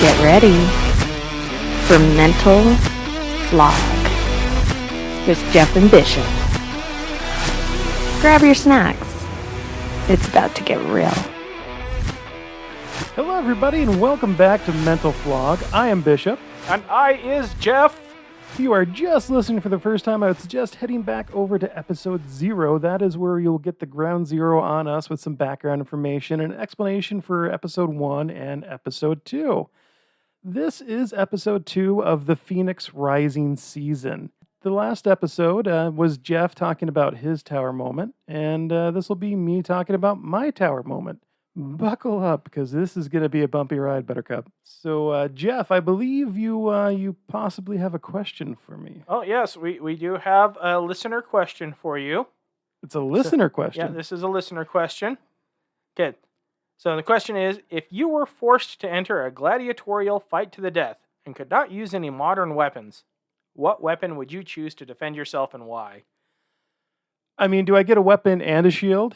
Get ready for Mental Flog with Jeff and Bishop. Grab your snacks. It's about to get real. Hello, everybody, and welcome back to Mental Flog. I am Bishop. And I is Jeff. If you are just listening for the first time, I would suggest heading back over to episode 0. That is where you'll get the ground zero on us with some background information and an explanation for episode 1 and episode 2. This is episode 2 of the Phoenix Rising season. The last episode was Jeff talking about his tower moment, and this will be me talking about my tower moment. Buckle up, because this is going to be a bumpy ride, Buttercup. So, Jeff, I believe you possibly have a question for me. Oh, yes, we do have a listener question for you. It's a listener question? Yeah, this is a listener question. Good. So the question is, if you were forced to enter a gladiatorial fight to the death and could not use any modern weapons, what weapon would you choose to defend yourself and why? I mean, do I get a weapon and a shield?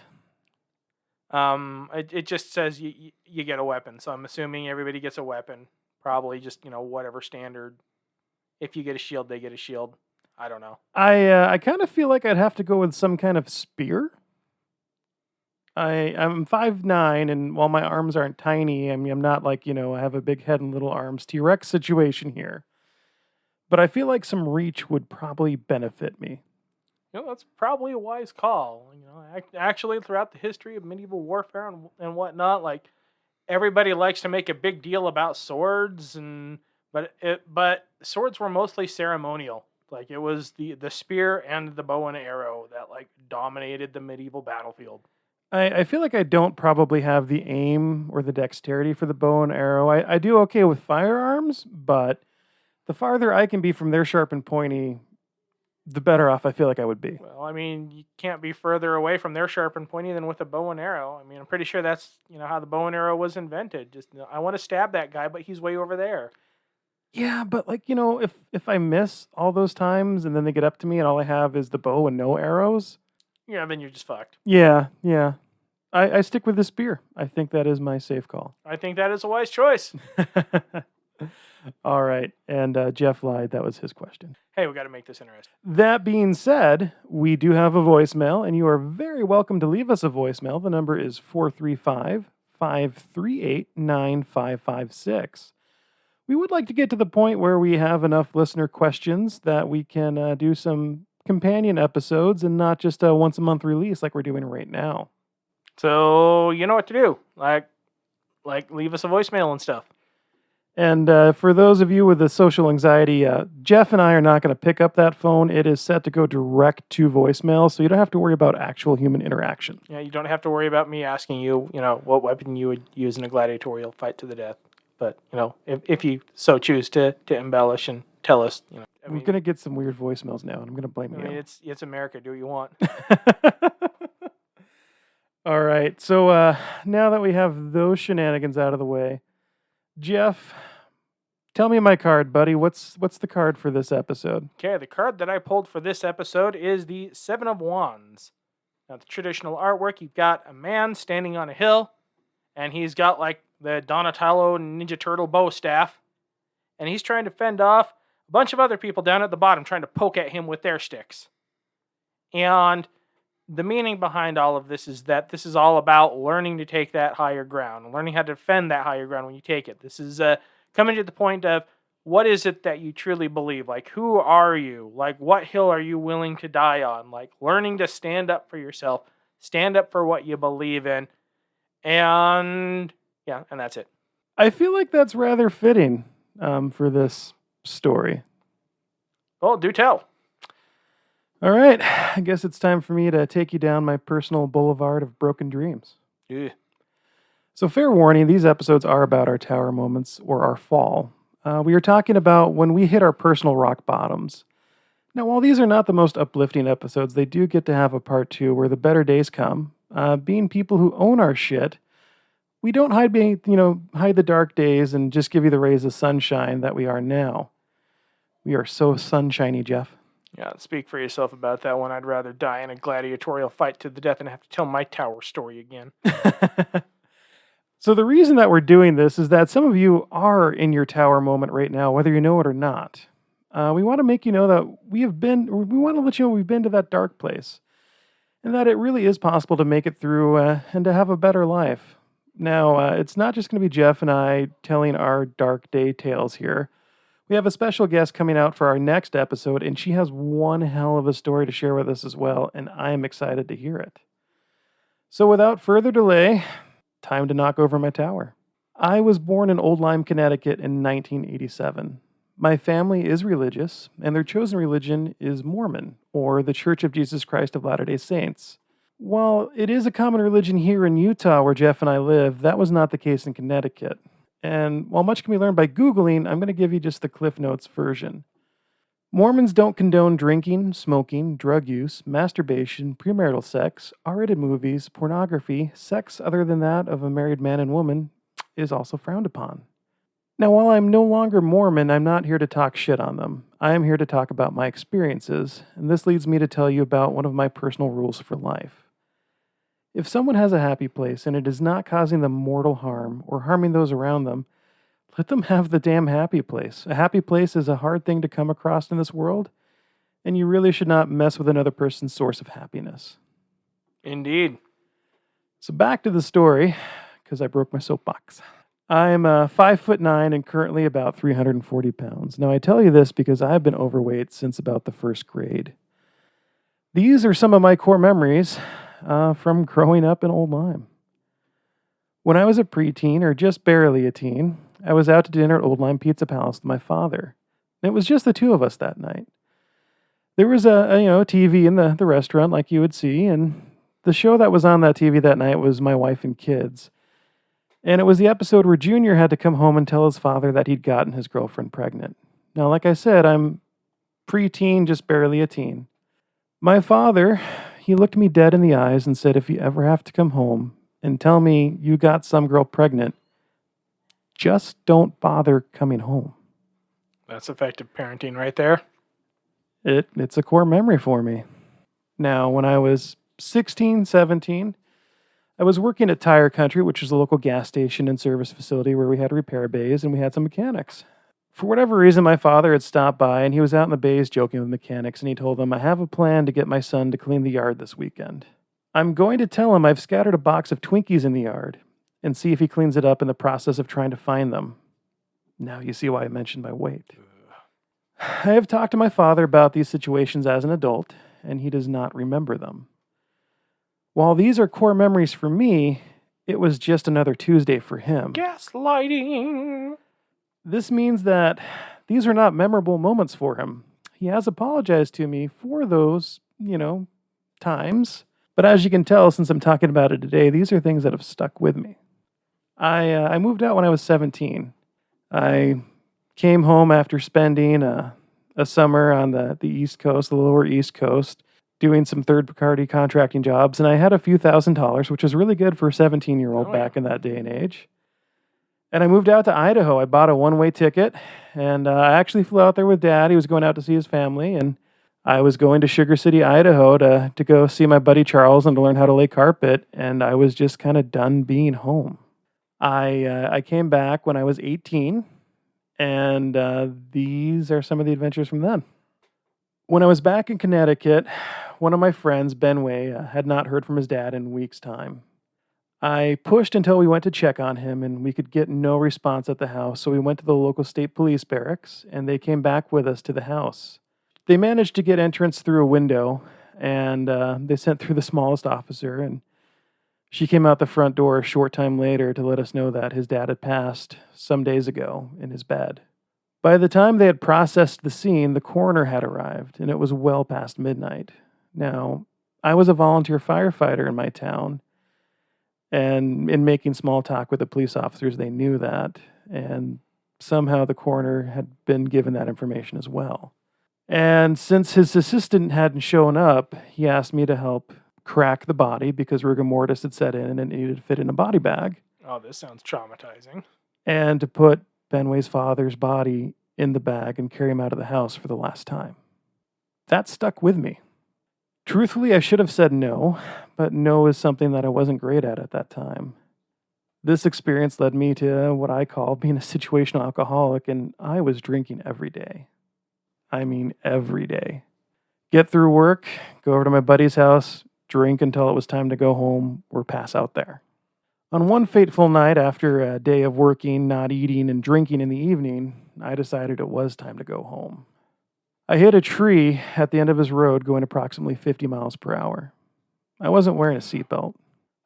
It just says you get a weapon, so I'm assuming everybody gets a weapon. Probably just, whatever standard. If you get a shield, they get a shield. I don't know. I kind of feel like I'd have to go with some kind of spear. I'm 5'9", and while my arms aren't tiny, I mean, I'm not like, I have a big head and little arms T-Rex situation here. But I feel like some reach would probably benefit me. That's probably a wise call. Actually, throughout the history of medieval warfare and whatnot, like everybody likes to make a big deal about swords, but swords were mostly ceremonial. Like it was the spear and the bow and arrow that like dominated the medieval battlefield. I feel like I don't probably have the aim or the dexterity for the bow and arrow. I do okay with firearms, but the farther I can be from their sharp and pointy, the better off I feel like I would be. Well, I mean, you can't be further away from their sharp and pointy than with a bow and arrow. I mean, I'm pretty sure that's, how the bow and arrow was invented. Just, I want to stab that guy, but he's way over there. Yeah, but like, if I miss all those times and then they get up to me and all I have is the bow and no arrows. Yeah, then you're just fucked. Yeah. I stick with the spear. I think that is my safe call. I think that is a wise choice. All right. And Jeff lied. That was his question. Hey, we got to make this interesting. That being said, we do have a voicemail, and you are very welcome to leave us a voicemail. The number is 435-538-9556. We would like to get to the point where we have enough listener questions that we can do some companion episodes and not just a once-a-month release like we're doing right now. So, you know what to do. Like leave us a voicemail and stuff. And for those of you with the social anxiety, Jeff and I are not going to pick up that phone. It is set to go direct to voicemail, so you don't have to worry about actual human interaction. Yeah, you don't have to worry about me asking you, what weapon you would use in a gladiatorial fight to the death. But, if you so choose to embellish and tell us, I'm going to get some weird voicemails now, and I'm going to blame you. I mean, it's America. Do what you want. All right. So now that we have those shenanigans out of the way, Jeff, tell me my card, buddy. What's the card for this episode? Okay, the card that I pulled for this episode is the Seven of Wands. Now, the traditional artwork, you've got a man standing on a hill, and he's got like the Donatello Ninja Turtle bow staff, and he's trying to fend off a bunch of other people down at the bottom trying to poke at him with their sticks. And the meaning behind all of this is that this is all about learning to take that higher ground, learning how to defend that higher ground when you take it. This is coming to the point of what is it that you truly believe? Like, who are you? Like, what hill are you willing to die on? Like, learning to stand up for yourself, stand up for what you believe in, and that's it. I feel like that's rather fitting for this story. Well, do tell. All right, I guess it's time for me to take you down my personal boulevard of broken dreams. Yeah. So fair warning, these episodes are about our tower moments or our fall. We are talking about when we hit our personal rock bottoms. Now, while these are not the most uplifting episodes, they do get to have a part 2 where the better days come. Being people who own our shit, we don't hide the dark days and just give you the rays of sunshine that we are now. We are so sunshiny, Jeff. Yeah, speak for yourself about that one. I'd rather die in a gladiatorial fight to the death than have to tell my tower story again. So the reason that we're doing this is that some of you are in your tower moment right now, whether you know it or not. We want to make you know that we want to let you know we've been to that dark place, and that it really is possible to make it through and to have a better life. Now, it's not just going to be Jeff and I telling our dark day tales here. We have a special guest coming out for our next episode, and she has one hell of a story to share with us as well, and I am excited to hear it. So without further delay, time to knock over my tower. I was born in Old Lyme, Connecticut in 1987. My family is religious, and their chosen religion is Mormon, or the Church of Jesus Christ of Latter-day Saints. While it is a common religion here in Utah, where Jeff and I live, that was not the case in Connecticut. And while much can be learned by Googling, I'm going to give you just the Cliff Notes version. Mormons don't condone drinking, smoking, drug use, masturbation, premarital sex, R-rated movies, pornography. Sex other than that of a married man and woman is also frowned upon. Now, while I'm no longer Mormon, I'm not here to talk shit on them. I am here to talk about my experiences, and this leads me to tell you about one of my personal rules for life. If someone has a happy place and it is not causing them mortal harm or harming those around them, let them have the damn happy place. A happy place is a hard thing to come across in this world, and you really should not mess with another person's source of happiness. Indeed. So back to the story, because I broke my soapbox. I'm 5'9" and currently about 340 pounds. Now I tell you this because I've been overweight since about the first grade. These are some of my core memories from growing up in Old Lyme. When I was a preteen, or just barely a teen, I was out to dinner at Old Lyme Pizza Palace with my father. It was just the two of us that night. There was a TV in the restaurant like you would see, and the show that was on that TV that night was My Wife and Kids. And it was the episode where Junior had to come home and tell his father that he'd gotten his girlfriend pregnant. Now, like I said, I'm preteen, just barely a teen. My father, he looked me dead in the eyes and said, if you ever have to come home and tell me you got some girl pregnant, just don't bother coming home. That's effective parenting right there. It's a core memory for me. Now, when I was 16, 17, I was working at Tire Country, which is a local gas station and service facility where we had repair bays and we had some mechanics. For whatever reason, my father had stopped by and he was out in the bays joking with mechanics, and he told them, I have a plan to get my son to clean the yard this weekend. I'm going to tell him I've scattered a box of Twinkies in the yard and see if he cleans it up in the process of trying to find them. Now you see why I mentioned my weight. I have talked to my father about these situations as an adult, and he does not remember them. While these are core memories for me, it was just another Tuesday for him. Gaslighting. This means that these are not memorable moments for him. He has apologized to me for those, times. But as you can tell, since I'm talking about it today, these are things that have stuck with me. I moved out when I was 17. I came home after spending a summer on the East Coast, the lower East Coast, doing some third-party contracting jobs, and I had a few $1,000s, which was really good for a 17-year-old back in that day and age. And I moved out to Idaho. I bought a one-way ticket, and I actually flew out there with Dad. He was going out to see his family, and I was going to Sugar City, Idaho to go see my buddy Charles and to learn how to lay carpet, and I was just kind of done being home. I came back when I was 18, and these are some of the adventures from then. When I was back in Connecticut, one of my friends, Benway, had not heard from his dad in weeks' time. I pushed until we went to check on him, and we could get no response at the house, so we went to the local state police barracks, and they came back with us to the house. They managed to get entrance through a window, and they sent through the smallest officer, and she came out the front door a short time later to let us know that his dad had passed some days ago in his bed. By the time they had processed the scene, the coroner had arrived, and it was well past midnight. Now, I was a volunteer firefighter in my town, and in making small talk with the police officers, they knew that, and somehow the coroner had been given that information as well. And since his assistant hadn't shown up, he asked me to help crack the body because rigor mortis had set in and it needed to fit in a body bag. Oh, this sounds traumatizing. And to put Benway's father's body in the bag and carry him out of the house for the last time. That stuck with me. Truthfully, I should have said no, but no is something that I wasn't great at that time. This experience led me to what I call being a situational alcoholic, and I was drinking every day. I mean, every day. Get through work, go over to my buddy's house, drink until it was time to go home or pass out there. On one fateful night after a day of working, not eating, and drinking in the evening, I decided it was time to go home. I hit a tree at the end of his road going approximately 50 miles per hour. I wasn't wearing a seatbelt.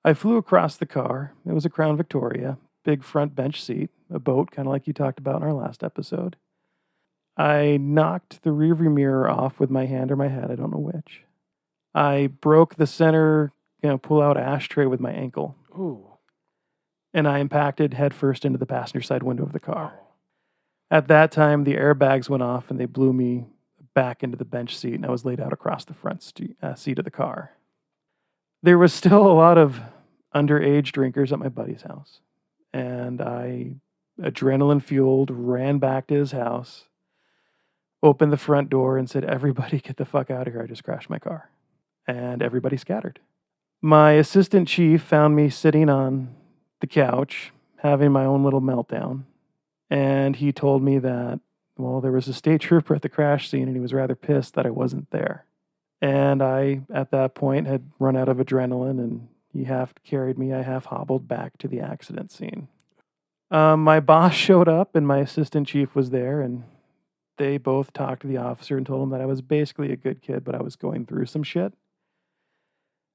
I flew across the car. It was a Crown Victoria, big front bench seat, a boat, kind of like you talked about in our last episode. I knocked the rearview mirror off with my hand or my head, I don't know which. I broke the center, pull-out ashtray with my ankle. Ooh. And I impacted headfirst into the passenger side window of the car. At that time, the airbags went off and they blew me back into the bench seat, and I was laid out across the front seat of the car. There was still a lot of underage drinkers at my buddy's house, and I, adrenaline-fueled, ran back to his house, opened the front door, and said, "Everybody get the fuck out of here, I just crashed my car." And everybody scattered. My assistant chief found me sitting on the couch, having my own little meltdown. And he told me that, there was a state trooper at the crash scene and he was rather pissed that I wasn't there. And I, at that point, had run out of adrenaline and he half carried me, I half hobbled back to the accident scene. My boss showed up and my assistant chief was there, and they both talked to the officer and told him that I was basically a good kid, but I was going through some shit.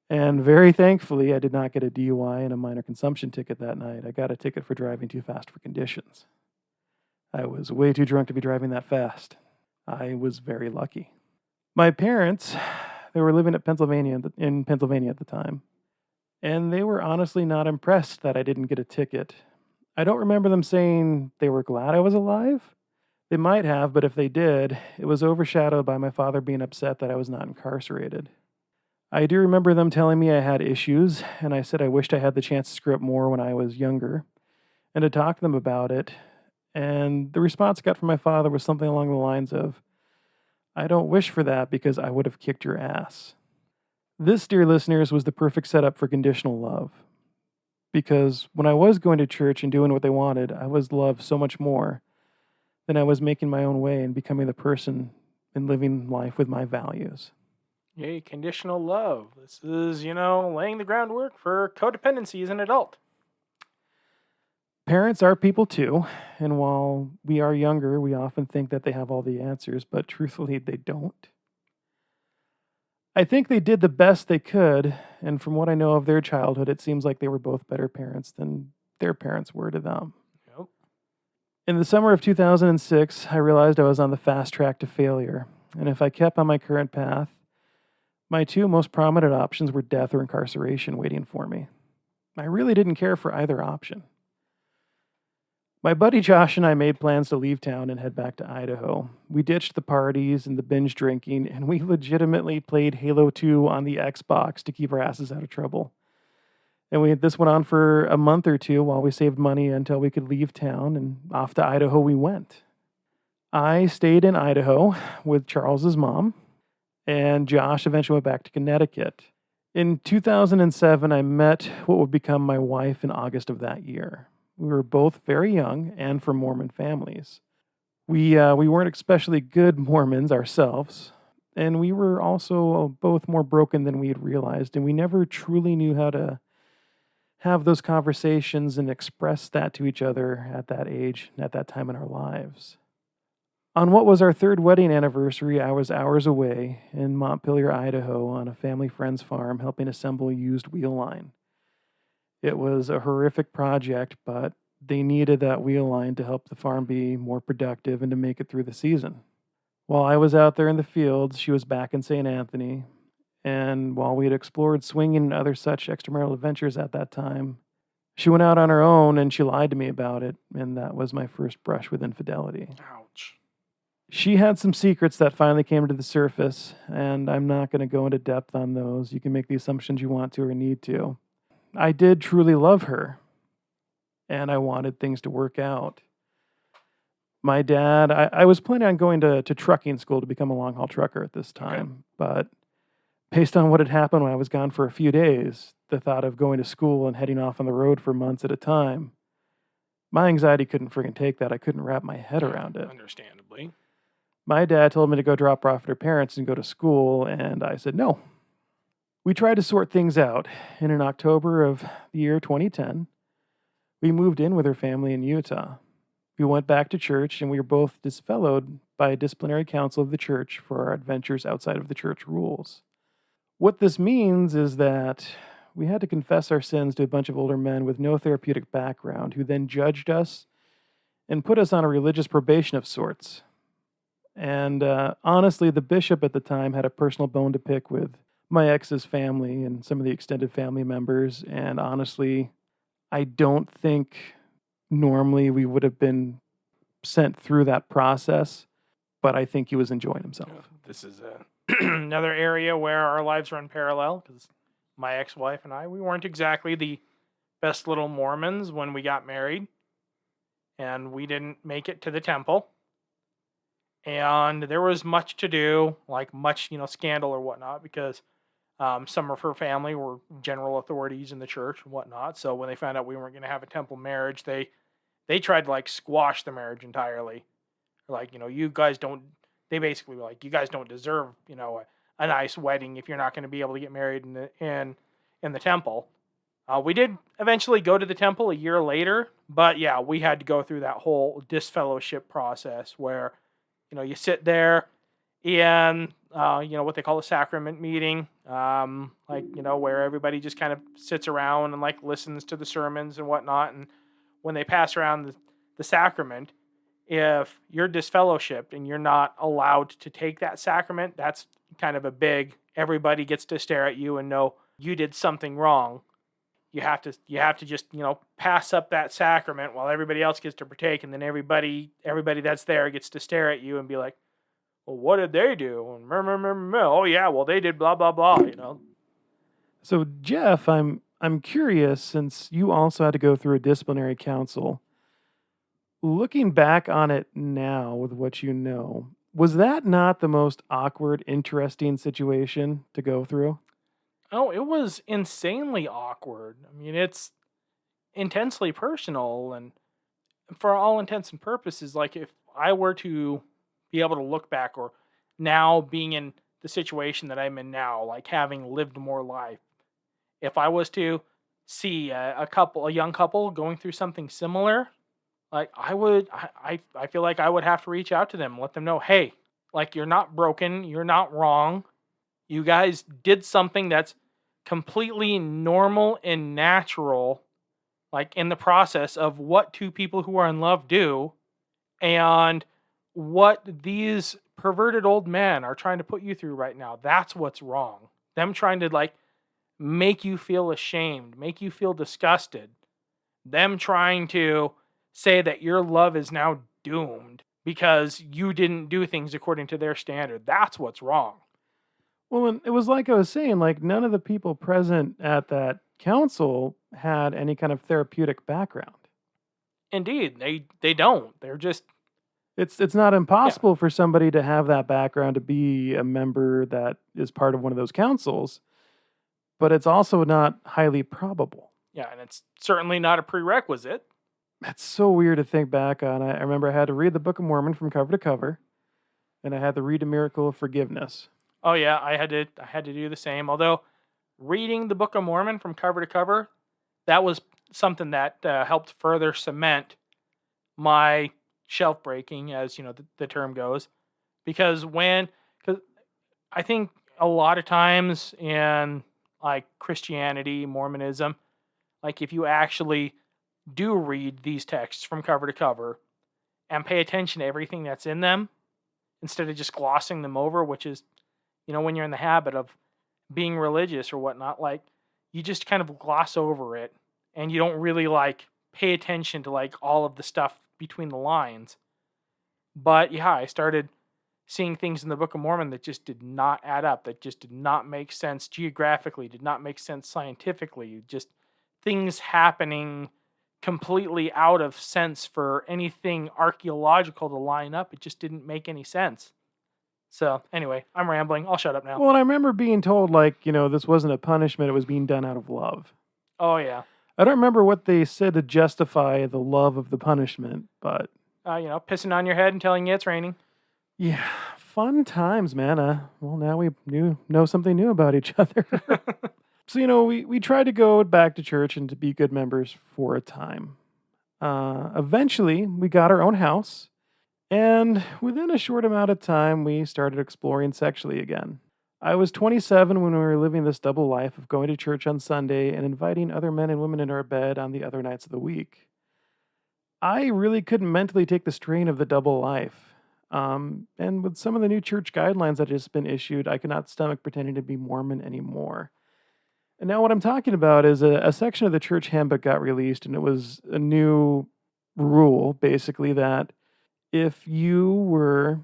And very thankfully, I did not get a DUI and a minor consumption ticket that night. I got a ticket for driving too fast for conditions. I was way too drunk to be driving that fast. I was very lucky. My parents, they were living in Pennsylvania at the time, and they were honestly not impressed that I didn't get a ticket. I don't remember them saying they were glad I was alive. They might have, but if they did, it was overshadowed by my father being upset that I was not incarcerated. I do remember them telling me I had issues, and I said I wished I had the chance to screw up more when I was younger, and to talk to them about it. And the response I got from my father was something along the lines of, "I don't wish for that because I would have kicked your ass." This, dear listeners, was the perfect setup for conditional love. Because when I was going to church and doing what they wanted, I was loved so much more than I was making my own way and becoming the person and living life with my values. Yay, conditional love. This is, laying the groundwork for codependency as an adult. Parents are people too, and while we are younger, we often think that they have all the answers, but truthfully, they don't. I think they did the best they could, and from what I know of their childhood, it seems like they were both better parents than their parents were to them. Yep. In the summer of 2006, I realized I was on the fast track to failure, and if I kept on my current path, my two most prominent options were death or incarceration waiting for me. I really didn't care for either option. My buddy Josh and I made plans to leave town and head back to Idaho. We ditched the parties and the binge drinking, and we legitimately played Halo 2 on the Xbox to keep our asses out of trouble. And this went on for a month or two while we saved money until we could leave town, and off to Idaho we went. I stayed in Idaho with Charles's mom, and Josh eventually went back to Connecticut. In 2007, I met what would become my wife in August of that year. We were both very young and from Mormon families. We weren't especially good Mormons ourselves, and we were also both more broken than we had realized, and we never truly knew how to have those conversations and express that to each other at that age, at that time in our lives. On what was our third wedding anniversary, I was hours away in Montpelier, Idaho, on a family friend's farm helping assemble a used wheel line. It was a horrific project, but they needed that wheel line to help the farm be more productive and to make it through the season. While I was out there in the fields, she was back in St. Anthony, and while we had explored swinging and other such extramarital adventures at that time, she went out on her own and she lied to me about it, and that was my first brush with infidelity. Ouch. She had some secrets that finally came to the surface, and I'm not going to go into depth on those. You can make the assumptions you want to or need to. I did truly love her, and I wanted things to work out. My dad, I was planning on going to trucking school to become a long-haul trucker at this time, but Based on what had happened when I was gone for a few days, the thought of going to school and heading off on the road for months at a time, my anxiety couldn't friggin' take that. I couldn't wrap my head Yeah, around it. understandably. My dad told me to go drop her off at her parents and go to school, and I said no. We tried to sort things out, and in October of the year 2010, we moved in with her family in Utah. We went back to church, and we were both disfellowed by a disciplinary council of the church for our adventures outside of the church rules. What this means is that we had to confess our sins to a bunch of older men with no therapeutic background who then judged us and put us on a religious probation of sorts. And honestly, the bishop at the time had a personal bone to pick with my ex's family and some of the extended family members. And honestly, I don't think normally we would have been sent through that process, but I think he was enjoying himself. This is another area where our lives run parallel, because my ex-wife and we weren't exactly the best little Mormons when we got married, and we didn't make it to the temple. And there was much to do, like much, scandal or whatnot, because some of her family were general authorities in the church and whatnot. So when they found out we weren't going to have a temple marriage, they tried to like squash the marriage entirely. Like, you guys don't. They basically were like, you guys don't deserve, a nice wedding if you're not going to be able to get married in the temple. We did eventually go to the temple a year later, but yeah, we had to go through that whole disfellowship process where, you sit there in, what they call a sacrament meeting, where everybody just kind of sits around and like listens to the sermons and whatnot. And when they pass around the sacrament, if you're disfellowshipped and you're not allowed to take that sacrament, that's kind of a big, everybody gets to stare at you and know you did something wrong. You have to just, pass up that sacrament while everybody else gets to partake, and then everybody that's there gets to stare at you and be like, well, what did they do? And oh yeah, well they did blah blah blah, So Jeff, I'm curious, since you also had to go through a disciplinary council. Looking back on it now with what you know, was that not the most awkward, interesting situation to go through? Oh, it was insanely awkward. I mean, it's intensely personal, and for all intents and purposes, like if I were to be able to look back, or now being in the situation that I'm in now, like having lived more life, if I was to see a young couple going through something similar, like I feel like I would have to reach out to them, and let them know, hey, like you're not broken, you're not wrong. You guys did something that's completely normal and natural, like in the process of what two people who are in love do, and what these perverted old men are trying to put you through right now. That's what's wrong. Them trying to like make you feel ashamed, make you feel disgusted. Them trying to say that your love is now doomed because you didn't do things according to their standard. That's what's wrong. Well, and it was like I was saying, like none of the people present at that council had any kind of therapeutic background. Indeed, they don't. They're just It's not impossible for somebody to have that background to be a member that is part of one of those councils, but it's also not highly probable. yeah, and it's certainly not a prerequisite. That's so weird to think back on. I remember I had to read the Book of Mormon from cover to cover, and I had to read A Miracle of Forgiveness. Oh yeah, I had to do the same. Although reading the Book of Mormon from cover to cover, that was something that helped further cement my shelf breaking, as the term goes, because I think a lot of times in like Christianity, Mormonism, like if you actually do read these texts from cover to cover and pay attention to everything that's in them instead of just glossing them over, which is, when you're in the habit of being religious or whatnot, like you just kind of gloss over it and you don't really like pay attention to like all of the stuff between the lines. But yeah, I started seeing things in the Book of Mormon that just did not add up, that just did not make sense geographically, did not make sense scientifically, just things happening completely out of sense for anything archaeological to line up. It just didn't make any sense. So, anyway, I'm rambling. I'll shut up now. Well, and I remember being told, like, this wasn't a punishment, it was being done out of love. Oh, yeah. I don't remember what they said to justify the love of the punishment, but Pissing on your head and telling you it's raining. yeah, fun times, man. Well, now we know something new about each other. So, we tried to go back to church and to be good members for a time. Eventually, we got our own house, and within a short amount of time, we started exploring sexually again. I was 27 when we were living this double life of going to church on Sunday and inviting other men and women in our bed on the other nights of the week. I really couldn't mentally take the strain of the double life. And with some of the new church guidelines that had just been issued, I could not stomach pretending to be Mormon anymore. And now, what I'm talking about is a section of the church handbook got released, and it was a new rule, basically, that if you were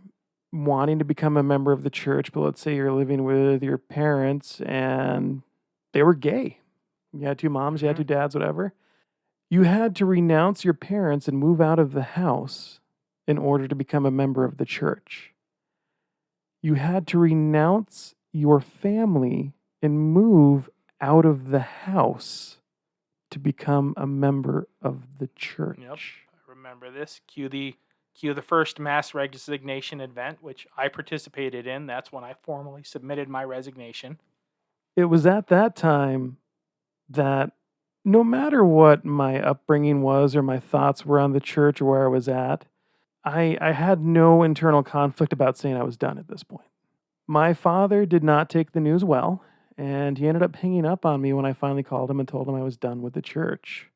wanting to become a member of the church, but let's say you're living with your parents and they were gay, you had two moms, you had two dads, whatever, you had to renounce your parents and move out of the house in order to become a member of the church. You had to renounce your family and move out of the house to become a member of the church. Yep, I remember this. Cue the first mass resignation event, which I participated in. That's when I formally submitted my resignation. It was at that time that no matter what my upbringing was or my thoughts were on the church or where I was at, I had no internal conflict about saying I was done at this point. My father did not take the news well, and he ended up hanging up on me when I finally called him and told him I was done with the church.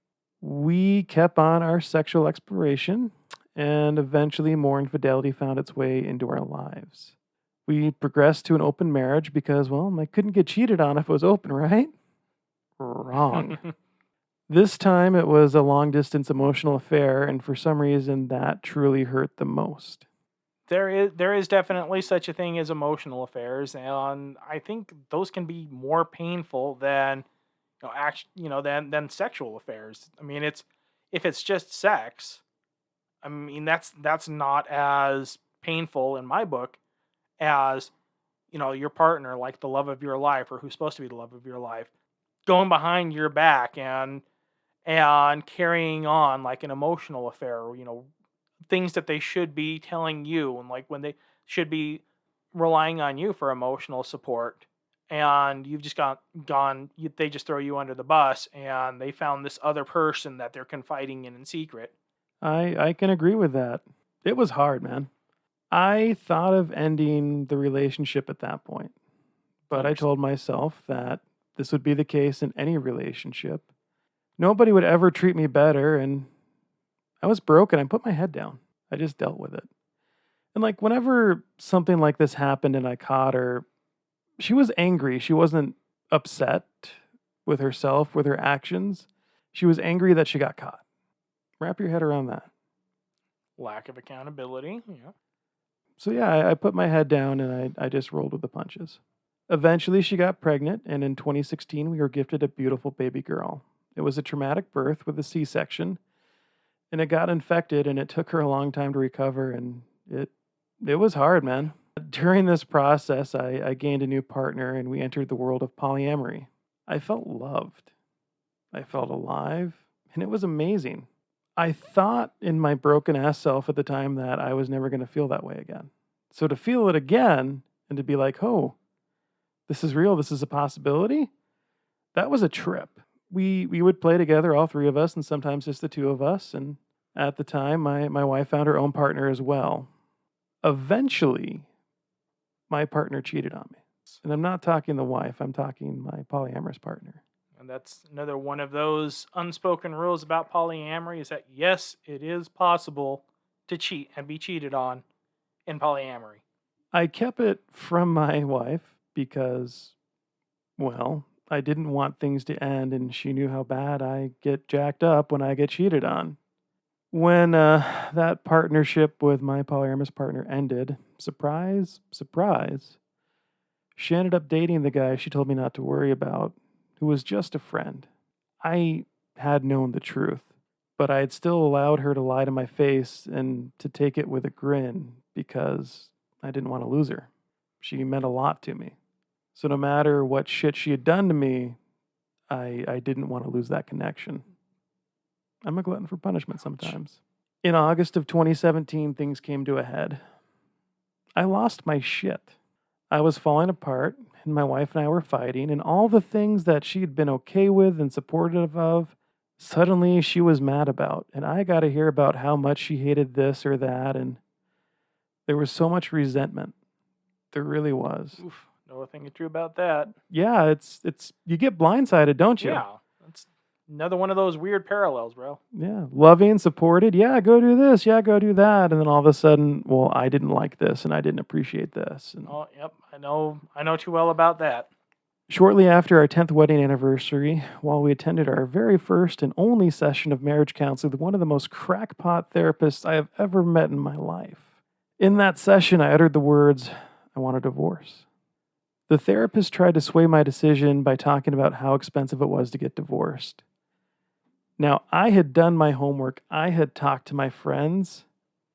We kept on our sexual exploration, and eventually more infidelity found its way into our lives. We progressed to an open marriage because, well, I couldn't get cheated on if it was open, right? Wrong. This time it was a long-distance emotional affair, and for some reason that truly hurt the most. There is definitely such a thing as emotional affairs, and I think those can be more painful than than sexual affairs. I mean, if it's just sex, I mean that's not as painful in my book as your partner, like the love of your life or who's supposed to be the love of your life, going behind your back and carrying on like an emotional affair, things that they should be telling you, and like when they should be relying on you for emotional support, and you've just they just throw you under the bus, and they found this other person that they're confiding in secret. I can agree with that. It was hard, man. I thought of ending the relationship at that point, but I told myself that this would be the case in any relationship. Nobody would ever treat me better, and I was broken. I put my head down. I just dealt with it. And like whenever something like this happened and I caught her, she was angry. She wasn't upset with herself, with her actions. She was angry that she got caught. Wrap your head around that. Lack of accountability. Yeah. So yeah, I put my head down and I just rolled with the punches. Eventually she got pregnant, and in 2016 we were gifted a beautiful baby girl. It was a traumatic birth with a C-section, and it got infected, and it took her a long time to recover, and it was hard, man. During this process, I gained a new partner, and we entered the world of polyamory. I felt loved. I felt alive, and it was amazing. I thought in my broken-ass self at the time that I was never going to feel that way again. So to feel it again, and to be like, oh, this is real, this is a possibility, that was a trip. We would play together, all three of us, and sometimes just the two of us. And at the time, my wife found her own partner as well. Eventually, my partner cheated on me. And I'm not talking the wife, I'm talking my polyamorous partner. And that's another one of those unspoken rules about polyamory, is that yes, it is possible to cheat and be cheated on in polyamory. I kept it from my wife because, well, I didn't want things to end, and she knew how bad I get jacked up when I get cheated on. When that partnership with my polyamorous partner ended, surprise, surprise, she ended up dating the guy she told me not to worry about, who was just a friend. I had known the truth, but I had still allowed her to lie to my face and to take it with a grin because I didn't want to lose her. She meant a lot to me. So no matter what shit she had done to me, I didn't want to lose that connection. I'm a glutton for punishment sometimes. In August of 2017, things came to a head. I lost my shit. I was falling apart, and my wife and I were fighting, and all the things that she had been okay with and supportive of, suddenly she was mad about. And I got to hear about how much she hated this or that, and there was so much resentment. There really was. Oof, know a thing or two about that. Yeah, it's you get blindsided, don't you? Yeah, that's another one of those weird parallels, bro. Yeah, loving, supported. Yeah, go do this. Yeah, go do that. And then all of a sudden, well, I didn't like this and I didn't appreciate this. And Oh, yep, I know too well about that. shortly after our 10th wedding anniversary, while we attended our very first and only session of marriage counseling with one of the most crackpot therapists I have ever met in my life, in that session, I uttered the words, "I want a divorce." The therapist tried to sway my decision by talking about how expensive it was to get divorced. Now, I had done my homework, I had talked to my friends,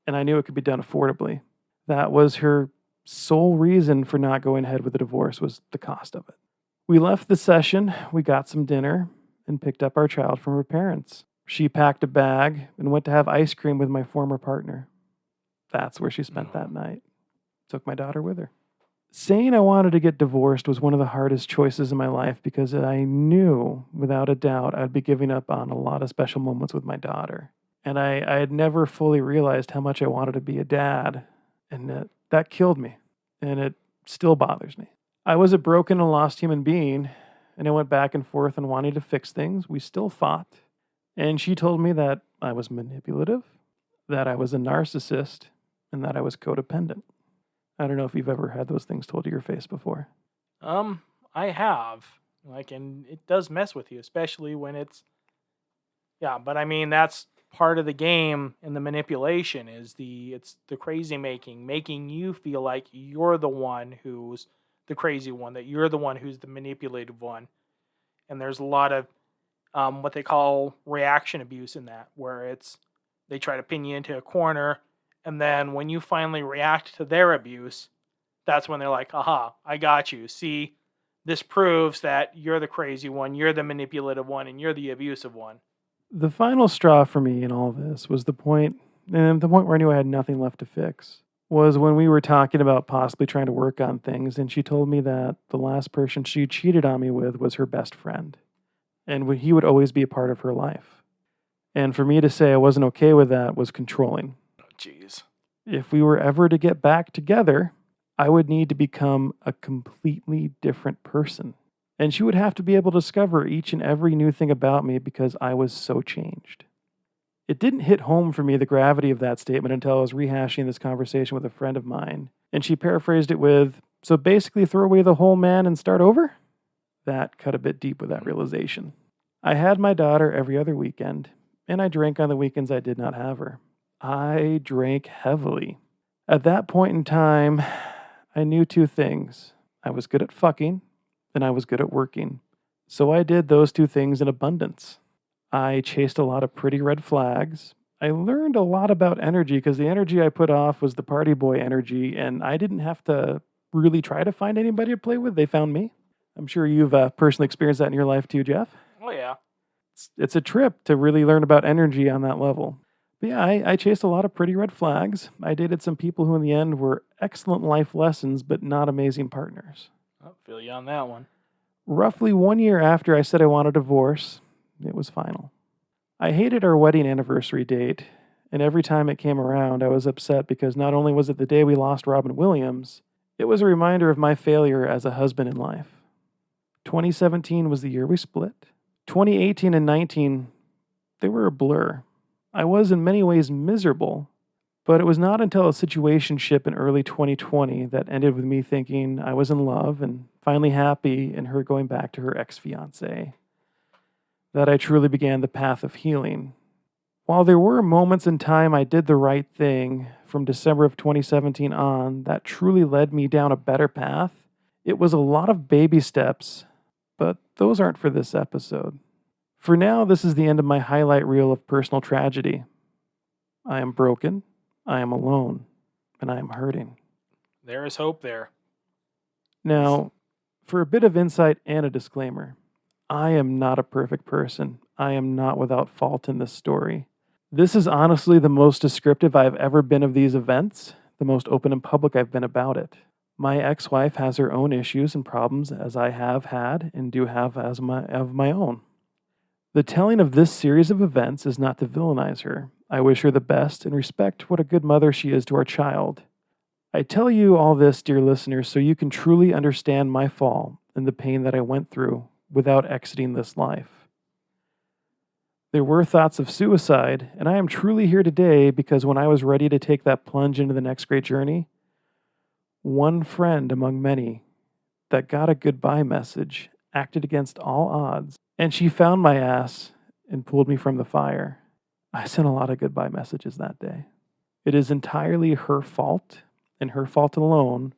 and I knew it could be done affordably. That was her sole reason for not going ahead with the divorce, was the cost of it. We left the session, we got some dinner, and picked up our child from her parents. She packed a bag and went to have ice cream with my former partner. That's where she spent that night. Took my daughter with her. Saying I wanted to get divorced was one of the hardest choices in my life because I knew, without a doubt, I'd be giving up on a lot of special moments with my daughter. And I had never fully realized how much I wanted to be a dad. And that killed me. And it still bothers me. I was a broken and lost human being, and I went back and forth on wanting to fix things. We still fought. And she told me that I was manipulative, that I was a narcissist, and that I was codependent. I don't know if you've ever had those things told to your face before. I have. And it does mess with you, especially when it's but I mean that's part of the game and the manipulation is it's the crazy making you feel like you're the one who's the crazy one, that you're the one who's the manipulative one. And there's a lot of what they call reaction abuse in that, where they try to pin you into a corner, and then when you finally react to their abuse, that's when they're like, aha, I got you. See, this proves that you're the crazy one, you're the manipulative one, and you're the abusive one. The final straw for me in all this was the point where I knew I had nothing left to fix, was when we were talking about possibly trying to work on things, and she told me that the last person she cheated on me with was her best friend, and he would always be a part of her life. And for me to say I wasn't okay with that was controlling. Oh, jeez. If we were ever to get back together, I would need to become a completely different person. And she would have to be able to discover each and every new thing about me because I was so changed. It didn't hit home for me, the gravity of that statement, until I was rehashing this conversation with a friend of mine. And she paraphrased it with, "So basically throw away the whole man and start over?" That cut a bit deep with that realization. I had my daughter every other weekend, and I drank on the weekends I did not have her. I drank heavily. At that point in time, I knew two things. I was good at fucking, and I was good at working. So I did those two things in abundance. I chased a lot of pretty red flags. I learned a lot about energy because the energy I put off was the party boy energy, and I didn't have to really try to find anybody to play with. They found me. I'm sure you've personally experienced that in your life too, Jeff. Oh, yeah. It's a trip to really learn about energy on that level. But yeah, I chased a lot of pretty red flags. I dated some people who in the end were excellent life lessons, but not amazing partners. I'll feel you on that one. Roughly 1 year after I said I wanted a divorce, it was final. I hated our wedding anniversary date, and every time it came around, I was upset because not only was it the day we lost Robin Williams, it was a reminder of my failure as a husband in life. 2017 was the year we split. 2018 and 19, they were a blur. I was in many ways miserable, but it was not until a situationship in early 2020 that ended with me thinking I was in love and finally happy in her going back to her ex-fiancé that I truly began the path of healing. While there were moments in time I did the right thing from December of 2017 on that truly led me down a better path, it was a lot of baby steps, but those aren't for this episode. For now, this is the end of my highlight reel of personal tragedy. I am broken, I am alone, and I am hurting. There is hope there. Now, for a bit of insight and a disclaimer, I am not a perfect person. I am not without fault in this story. This is honestly the most descriptive I've ever been of these events, the most open and public I've been about it. My ex-wife has her own issues and problems, as I have had and do have of my own. The telling of this series of events is not to villainize her. I wish her the best and respect what a good mother she is to our child. I tell you all this, dear listeners, so you can truly understand my fall and the pain that I went through without exiting this life. There were thoughts of suicide, and I am truly here today because when I was ready to take that plunge into the next great journey, one friend among many that got a goodbye message acted against all odds, and she found my ass and pulled me from the fire. I sent a lot of goodbye messages that day. It is entirely her fault, and her fault alone,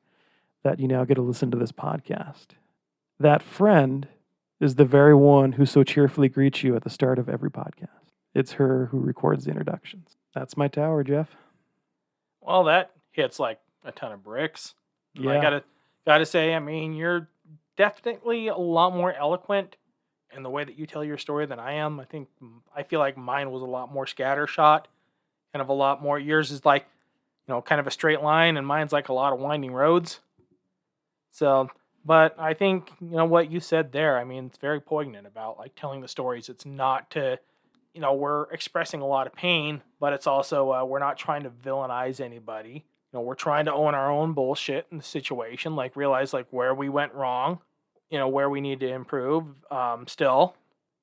that you now get to listen to this podcast. That friend is the very one who so cheerfully greets you at the start of every podcast. It's her who records the introductions. That's my tower, Jeff. Well, that hits like a ton of bricks. And I Yeah. gotta say, I mean, you're definitely a lot more eloquent in the way that you tell your story than I am. I feel like mine was a lot more scattershot, kind of a lot more. Yours is like, kind of a straight line, and mine's like a lot of winding roads. So, but I think, what you said there, I mean, it's very poignant about like telling the stories. It's not to, we're expressing a lot of pain, but it's also, we're not trying to villainize anybody. We're trying to own our own bullshit in the situation, like realize like where we went wrong, where we need to improve, still.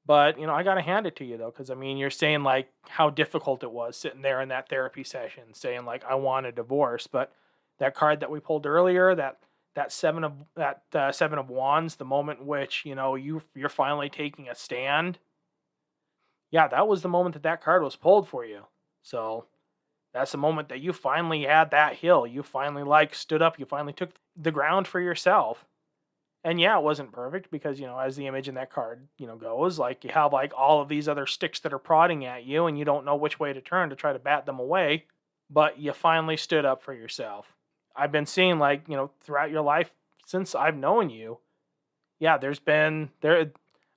But, I got to hand it to you though, because I mean, you're saying like how difficult it was sitting there in that therapy session saying like, I want a divorce. But that card that we pulled earlier, that seven of wands, the moment in which, you're finally taking a stand. Yeah, that was the moment that card was pulled for you. So that's the moment that you finally had that hill. You finally like stood up. You finally took the ground for yourself. And yeah, it wasn't perfect because, as the image in that card, goes, like you have like all of these other sticks that are prodding at you and you don't know which way to turn to try to bat them away. But you finally stood up for yourself. I've been seeing like, throughout your life since I've known you. Yeah,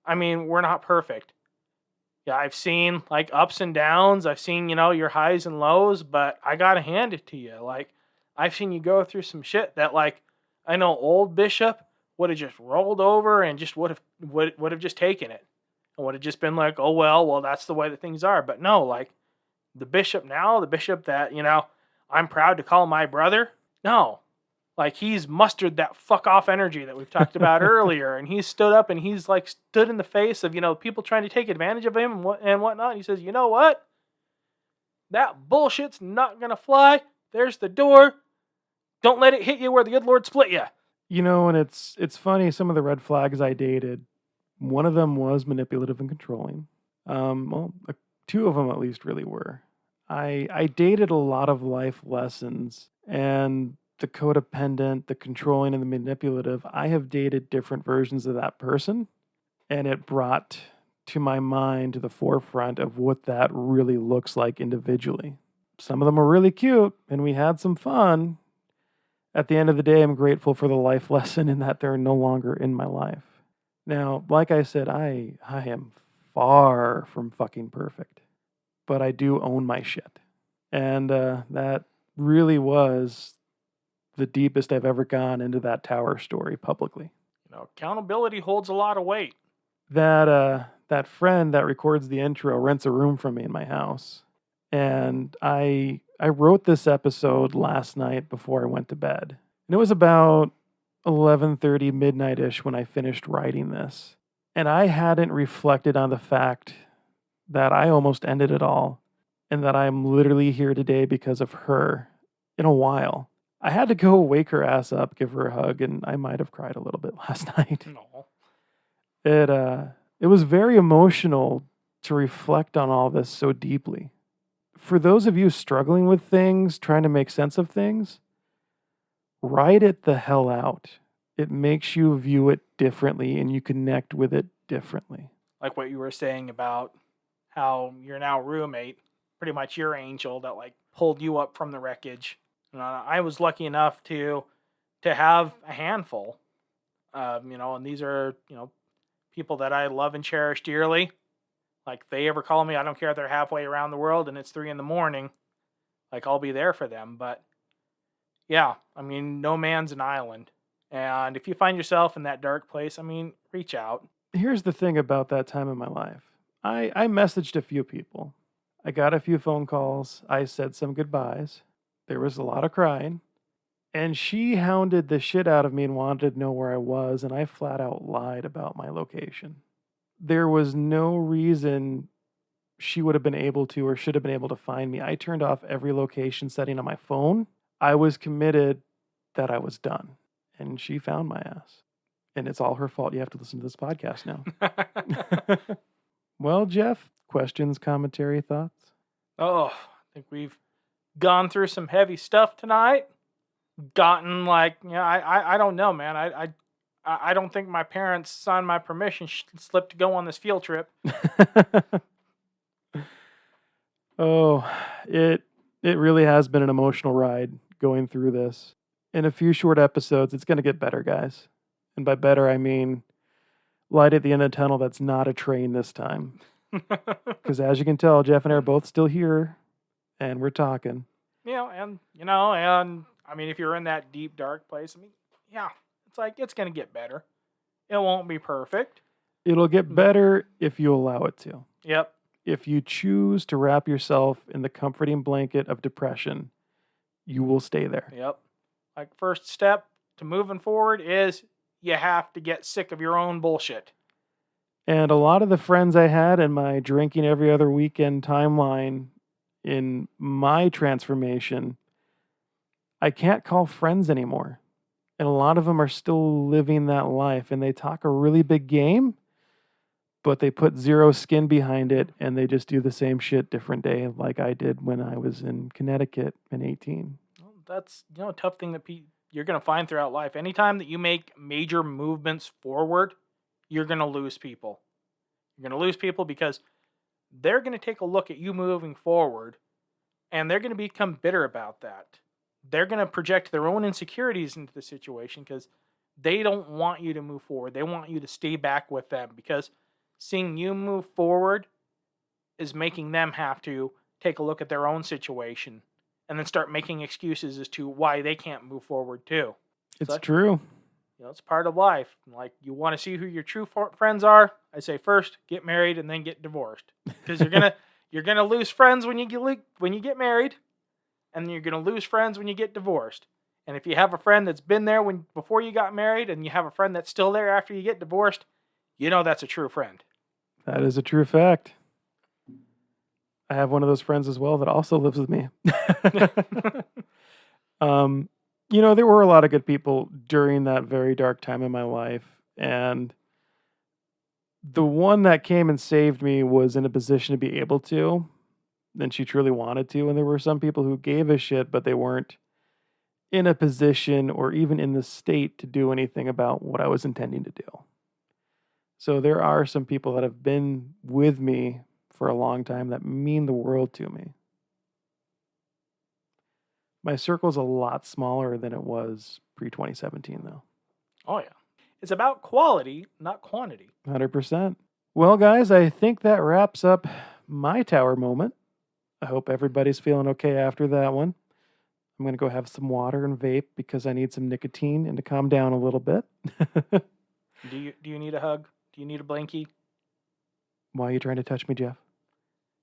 I mean, we're not perfect. Yeah, I've seen like ups and downs. I've seen, your highs and lows, but I got to hand it to you. Like, I've seen you go through some shit that, like, I know old Bishop would have just rolled over and just would have just taken it. And would have just been like, oh, well, that's the way that things are. But no, like, the Bishop now, the Bishop that, I'm proud to call my brother. No, like he's mustered that fuck off energy that we've talked about earlier, and he's stood up and he's like stood in the face of people trying to take advantage of him and whatnot. And he says, you know what? That bullshit's not gonna fly. There's the door. Don't let it hit you where the good Lord split you. And it's funny, some of the red flags I dated, one of them was manipulative and controlling. Two of them at least really were. I dated a lot of life lessons, and the codependent, the controlling, and the manipulative, I have dated different versions of that person, and it brought to my mind to the forefront of what that really looks like individually. Some of them were really cute, and we had some fun. At the end of the day, I'm grateful for the life lesson in that they're no longer in my life. Now, like I said, I am far from fucking perfect, but I do own my shit. And that really was the deepest I've ever gone into that tower story publicly. Accountability holds a lot of weight. That friend that records the intro rents a room from me in my house. And I wrote this episode last night before I went to bed. And it was about 11:30 midnight-ish when I finished writing this. And I hadn't reflected on the fact that I almost ended it all and that I'm literally here today because of her in a while. I had to go wake her ass up, give her a hug, and I might have cried a little bit last night. No. It was very emotional to reflect on all this so deeply. For those of you struggling with things, trying to make sense of things, write it the hell out. It makes you view it differently and you connect with it differently. Like what you were saying about how your now roommate, pretty much your angel that like pulled you up from the wreckage. I was lucky enough to have a handful. And these are, people that I love and cherish dearly. Like, if they ever call me, I don't care if they're halfway around the world and it's 3 a.m. Like, I'll be there for them. But yeah, no man's an island. And if you find yourself in that dark place, reach out. Here's the thing about that time in my life. I messaged a few people. I got a few phone calls. I said some goodbyes. There was a lot of crying. And she hounded the shit out of me and wanted to know where I was, and I flat out lied about my location. There was no reason she would have been able to or should have been able to find me. I turned off every location setting on my phone. I was committed that I was done. And she found my ass. And it's all her fault. You have to listen to this podcast now. Well, Jeff, questions, commentary, thoughts? Oh, I think we've gone through some heavy stuff tonight. Gotten I don't know, man. I don't think my parents signed my permission slip to go on this field trip. Oh, it really has been an emotional ride going through this. In a few short episodes, it's going to get better, guys. And by better, I mean light at the end of the tunnel that's not a train this time. Because as you can tell, Jeff and I are both still here, and we're talking. If you're in that deep, dark place, it's going to get better. It won't be perfect. It'll get better if you allow it to. Yep. If you choose to wrap yourself in the comforting blanket of depression, you will stay there. Yep. First step to moving forward is you have to get sick of your own bullshit. And a lot of the friends I had in my drinking every other weekend timeline in my transformation, I can't call friends anymore. And a lot of them are still living that life, and they talk a really big game, but they put zero skin behind it, and they just do the same shit different day, like I did when I was in Connecticut in 18. Well, that's a tough thing that you're going to find throughout life. Anytime that you make major movements forward, you're going to lose people. You're going to lose people because they're going to take a look at you moving forward, and they're going to become bitter about that. They're going to project their own insecurities into the situation because they don't want you to move forward. They want you to stay back with them because seeing you move forward is making them have to take a look at their own situation and then start making excuses as to why they can't move forward too. It's true. It's part of life. You want to see who your true friends are? I say first get married and then get divorced because you're gonna lose friends when you get married. And you're going to lose friends when you get divorced. And if you have a friend that's been there before you got married and you have a friend that's still there after you get divorced, that's a true friend. That is a true fact. I have one of those friends as well that also lives with me. There were a lot of good people during that very dark time in my life. And the one that came and saved me was in a position to be able to. And she truly wanted to. And there were some people who gave a shit, but they weren't in a position or even in the state to do anything about what I was intending to do. So there are some people that have been with me for a long time that mean the world to me. My circle's a lot smaller than it was pre-2017, though. Oh, yeah. It's about quality, not quantity. 100%. Well, guys, I think that wraps up my tower moment. I hope everybody's feeling okay after that one. I'm going to go have some water and vape because I need some nicotine and to calm down a little bit. Do you need a hug? Do you need a blankie? Why are you trying to touch me, Jeff?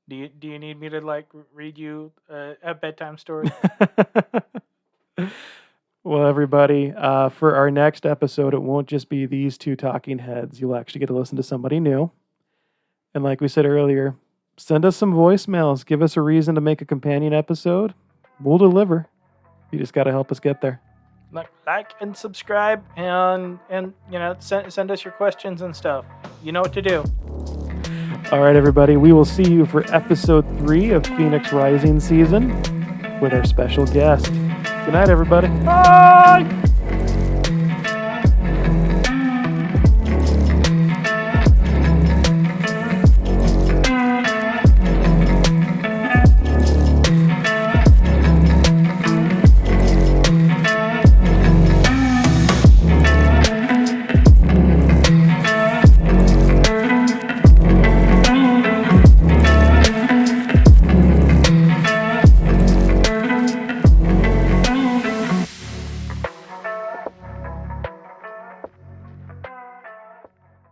Do you need me to read you a bedtime story? Well, everybody, for our next episode, it won't just be these two talking heads. You'll actually get to listen to somebody new. And like we said earlier, send us some voicemails. Give us a reason to make a companion episode. We'll deliver. You just got to help us get there. Like and subscribe and send us your questions and stuff. You know what to do. All right, everybody. We will see you for episode 3 of Phoenix Rising season with our special guest. Good night, everybody. Bye!